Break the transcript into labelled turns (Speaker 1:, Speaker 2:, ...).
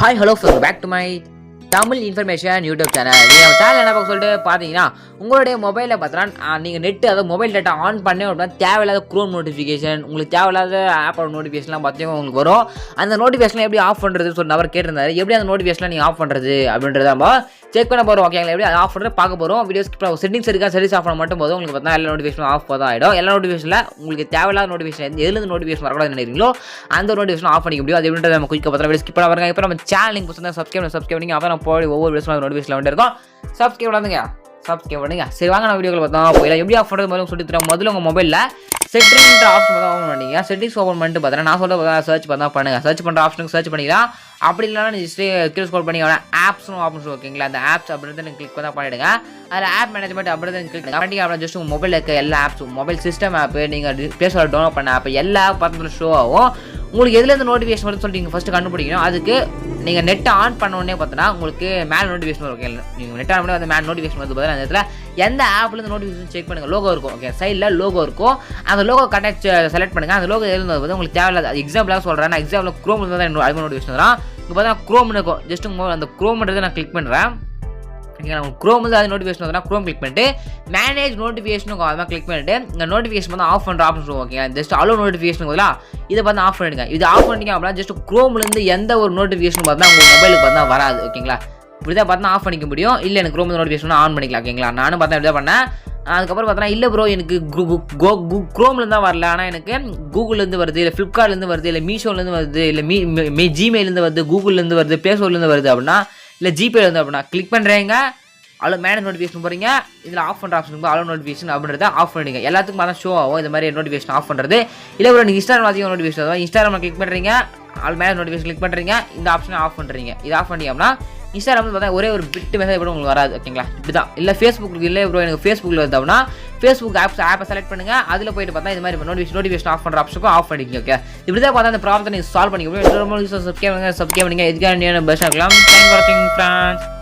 Speaker 1: Hi, hello, welcome back to my Tamil information YouTube channel. நீங்கள் channel என்ன பார்க்க சொல்லிட்டு பார்த்தீங்கன்னா உங்களுடைய மொபைலில் பார்த்தீங்கன்னா நீங்கள் நெட்டு அதாவது மொபைல் டேட்டா ஆன் பண்ணி அப்படின்னா தேவையில்லாத க்ரோம் நோட்டிஃபிகேஷன் உங்களுக்கு தேவையில்லாத ஆப்போட நோட்டிஃபிகேஷன்லாம் பார்த்தீங்கன்னா உங்களுக்கு வரும். அந்த நோட்டிஃபிகேஷன் எப்படி ஆஃப் பண்ணுறதுன்னு சொல்லி நபர் கேட்டிருந்தாரு. எப்படி அந்த நோட்டிஃபிகேஷன் நீங்கள் ஆஃப் பண்ணுறது அப்படின்றத நம்ம செக் பண்ண போகிறோம். ஓகேங்களா, எப்படி ஆஃப் பண்ணுறது பார்க்க போகிறோம். வீடியோஸ் செட்டிங்ஸ் இருக்கா, செட்டிங்ஸ் ஆஃப் பண்ண மட்டும் போதும். உங்களுக்கு பார்த்தா எல்லா நோட்டிஃபிகேஷனும் ஆஃப் தான் ஆகிடும். எல்லா நோட்டிஃபிகேஷனில் உங்களுக்கு தேவையில்லாத நோட்டிஃபிகேஷன் எதுலேருந்து நோட்டிஃபிகேஷன் வரக்கூடாது நினைக்கிறீங்களோ அந்த நோட்டிஃபிகேஷன் ஆஃப் பண்ணிக்க முடியும். அது எப்படின்றத நம்ம குயிக்காக பார்த்தா வீடியோ ஸ்கிப் பண்ண வரங்க. இப்போ நம்ம சேனல் புதுசாக சப்ஸ்கிரைப் பண்ணி அப்போ நம்ம போய் ஒவ்வொரு வீடியோஸ் நோட்டிஃபிகேஷன் வந்து இருக்கும். சப்ஸ்கிரைப் பண்ணுங்க. சரி வாங்க நம்ம வீடியோவில் பார்த்தோம். போயிடலாம். எப்படி ஆஃப் பண்ணுறது முதல்ல சொல்லி தரேன். முதல்ல உங்கள் மொபைலில் செட்டிங்ன்ற ஆப்ஷன் தான் ஓப்பன் பண்ணிங்க. செட்டிங்ஸ் ஓப்பன் பண்ணிட்டு பார்த்தீங்கன்னா நான் சொல்ல சர்ச் பண்ணா பண்ணுங்கள். சர்ச் பண்ணுற ஆப்ஷனுக்கு சர்ச் பண்ணிக்கலாம். அப்படி இல்லைனா நீ கீழே ஸ்க்ரோல் பண்ணி ஆப்ஸ்னு ஆப்ஷன் ஓகேங்களா. அந்த ஆப்ஸ் அப்படின்றத நீங்கள் கிளிக் பண்ணால் பண்ணிவிடுங்க. அதில் ஆப் மேனேஜ்மெண்ட் அப்படின்றத நீங்கள் கிளிக் பண்ணி அப்படின்னா ஜஸ்ட் உங்கள் மொபைலில் இருக்க எல்லா ஆப்ஸும் மொபைல் சிஸ்டம் ஆப்பு நீங்கள் ப்ளே ஸ்டோரில் டவுன்லோட் பண்ண ஆப் எல்லா ஆப் பார்த்து ஷோ ஆகும். உங்களுக்கு எதுலேருந்து நோட்டிஃபிகேஷன் வருதுன்னு சொல்லிட்டு நீங்கள் ஃபஸ்ட்டு கண்டுபிடிக்கணும். அதுக்கு நீங்கள் நெட்டை ஆன் பண்ணோடனே பார்த்தீங்கன்னா உங்களுக்கு மேலே நோட்டிஃபிகேஷன் வரும். ஓகே, நீங்கள் நெட் ஆன் பண்ணி அந்த மேலே நோட்டிஃபிகேஷன் வந்து பார்த்தீங்கன்னா அந்த இடத்துல எந்த ஆப்லேருந்து நோட்டிஃபிகேஷன் செக் பண்ணுங்கள். லோகோ இருக்கும். ஓகே, சைடில் லோகோ இருக்கும். அந்த லோகோ கரெக்டாக செலக்ட் பண்ணுங்கள். அந்த லோகோ எதுலேருந்து வந்து உங்களுக்கு தேவையில்லாத எக்ஸாம்பிளாக சொல்கிறேன். நான் எக்ஸாம்பிள் க்ரோமில் தான் அது நோட்டிஃபிகேஷன் வரும். இங்கே பார்த்தீங்கன்னா க்ரோம்னு இருக்கும். ஜஸ்ட் அந்த க்ரோம்ன்றதை நான் கிளிக் பண்ணுறேன். ஓகேங்களா, உங்களுக்கு க்ரோம் வந்து அது நோட்டிஃபிகேஷன் வந்து க்ரோம் கிளிக் பண்ணிட்டு மேனேஜ் நோட்டிஃபிகேஷனுக்கு அது மாதிரி கிளிக் பண்ணிட்டு இந்த நோட்டிஃபிகேஷன் வந்து ஆஃப் பண்ணுற ஆப்ஷன் இருக்கும். ஓகேங்களா, ஜஸ்ட் அலோ நோட்டிஃபிகேஷன் பதிலாக இதை பார்த்து ஆஃப் பண்ணிடுங்க. இது ஆஃப் பண்ணிட்டீங்க அப்படின்னா ஜஸ்ட் க்ரோம்லேருந்து எந்த ஒரு நோட்டிஃபிகேஷன் பார்த்தா உங்கள் மொபைலுக்கு பார்த்தா வராது. ஓகேங்களா, இப்படி தான் பார்த்தா ஆஃப் பண்ணிக்க முடியும். இல்லை எனக்கு க்ரோம் நோட்டிஃபிகேஷன் ஆன் பண்ணிக்கலாம். ஓகேங்களா, நானும் பார்த்தா இப்படி தான் பண்ணேன். அதுக்கப்புறம் பார்த்தோன்னா இல்லை ப்ரோ எனக்கு க்ரோம்லேருந்து தான் வரல, ஆனால் எனக்கு கூகுள்லேருந்து வருது, இல்லை ஃப்ளிப்கார்ட்லேருந்து வருது, இல்லை மீஷோலேருந்து வருது, இல்லை ஜிமெயிலேருந்து வருது, கூகுள்லேருந்து வருது, ப்ளே ஸ்டோர்லேருந்து வருது அப்படின்னா, இல்லை ஜிபேலேருந்து அப்படின்னா கிளிக் பண்ணுறீங்க. அவ்வளோ மேனேஜ் நோட்டிஃபிகேஷன் போகிறீங்க. இதில் ஆஃப் பண்ணுற ஆப்ஷன் அலோ நோட்டிஃபிகேஷன் அப்படின்றத ஆஃப் பண்ணிடுங்க. எல்லாத்துக்கும் பார்த்தா ஷோ ஆகும் இந்த மாதிரி நோட்டிஃபிகேஷன் ஆஃப் பண்ணுறது. இல்லை ப்ரோ நீங்கள் இன்ஸ்டாகிராம் அதிகம் நோட்டிஃபிகேஷன் வரும். இன்ஸ்டாகிராமில் கிளிக் பண்ணுறீங்க, ஆல் மேனேஜ் நோட்டிஃபிகேஷன் கிளிக் பண்ணுறீங்க, இந்த ஆப்ஷனை ஆஃப் பண்ணுறீங்க. இது ஆஃப் பண்ணிட்டோம்னா இன்ஸ்டாகிராமில் பார்த்தா ஒரே ஒரு பிட்டு மெசேஜ் கூட உங்களுக்கு வராது. ஓகேங்களா, இப்படி தான். இல்லை ஃபேஸ்புக்கு இல்லை ப்ரோ எனக்கு ஃபேஸ்புக்கில் வருது அப்படின்னா ஃபேஸ்புக் ஆப்பை செலக்ட் பண்ணுங்கள். அதில் போய்ட்டு பார்த்தா இது மாதிரி நோட்டிஃபிகேஷன் ஆஃப் பண்ணுற ஆப்ஷனுக்கும் ஆஃப் பண்ணிக்கோங்க. ஓகே, இப்படி தான் பார்த்தா அந்த ப்ராப்ளத்தை நீங்கள் சால்வ் பண்ணிக்க முடியும். சப்ஸ்கிரைப் பண்ணுங்க. எதுக்காக பெஸ்ட்டாக இருக்கலாம். தேங்க் ஃபார் வாட்சிங் ஃப்ரெண்ட்ஸ்.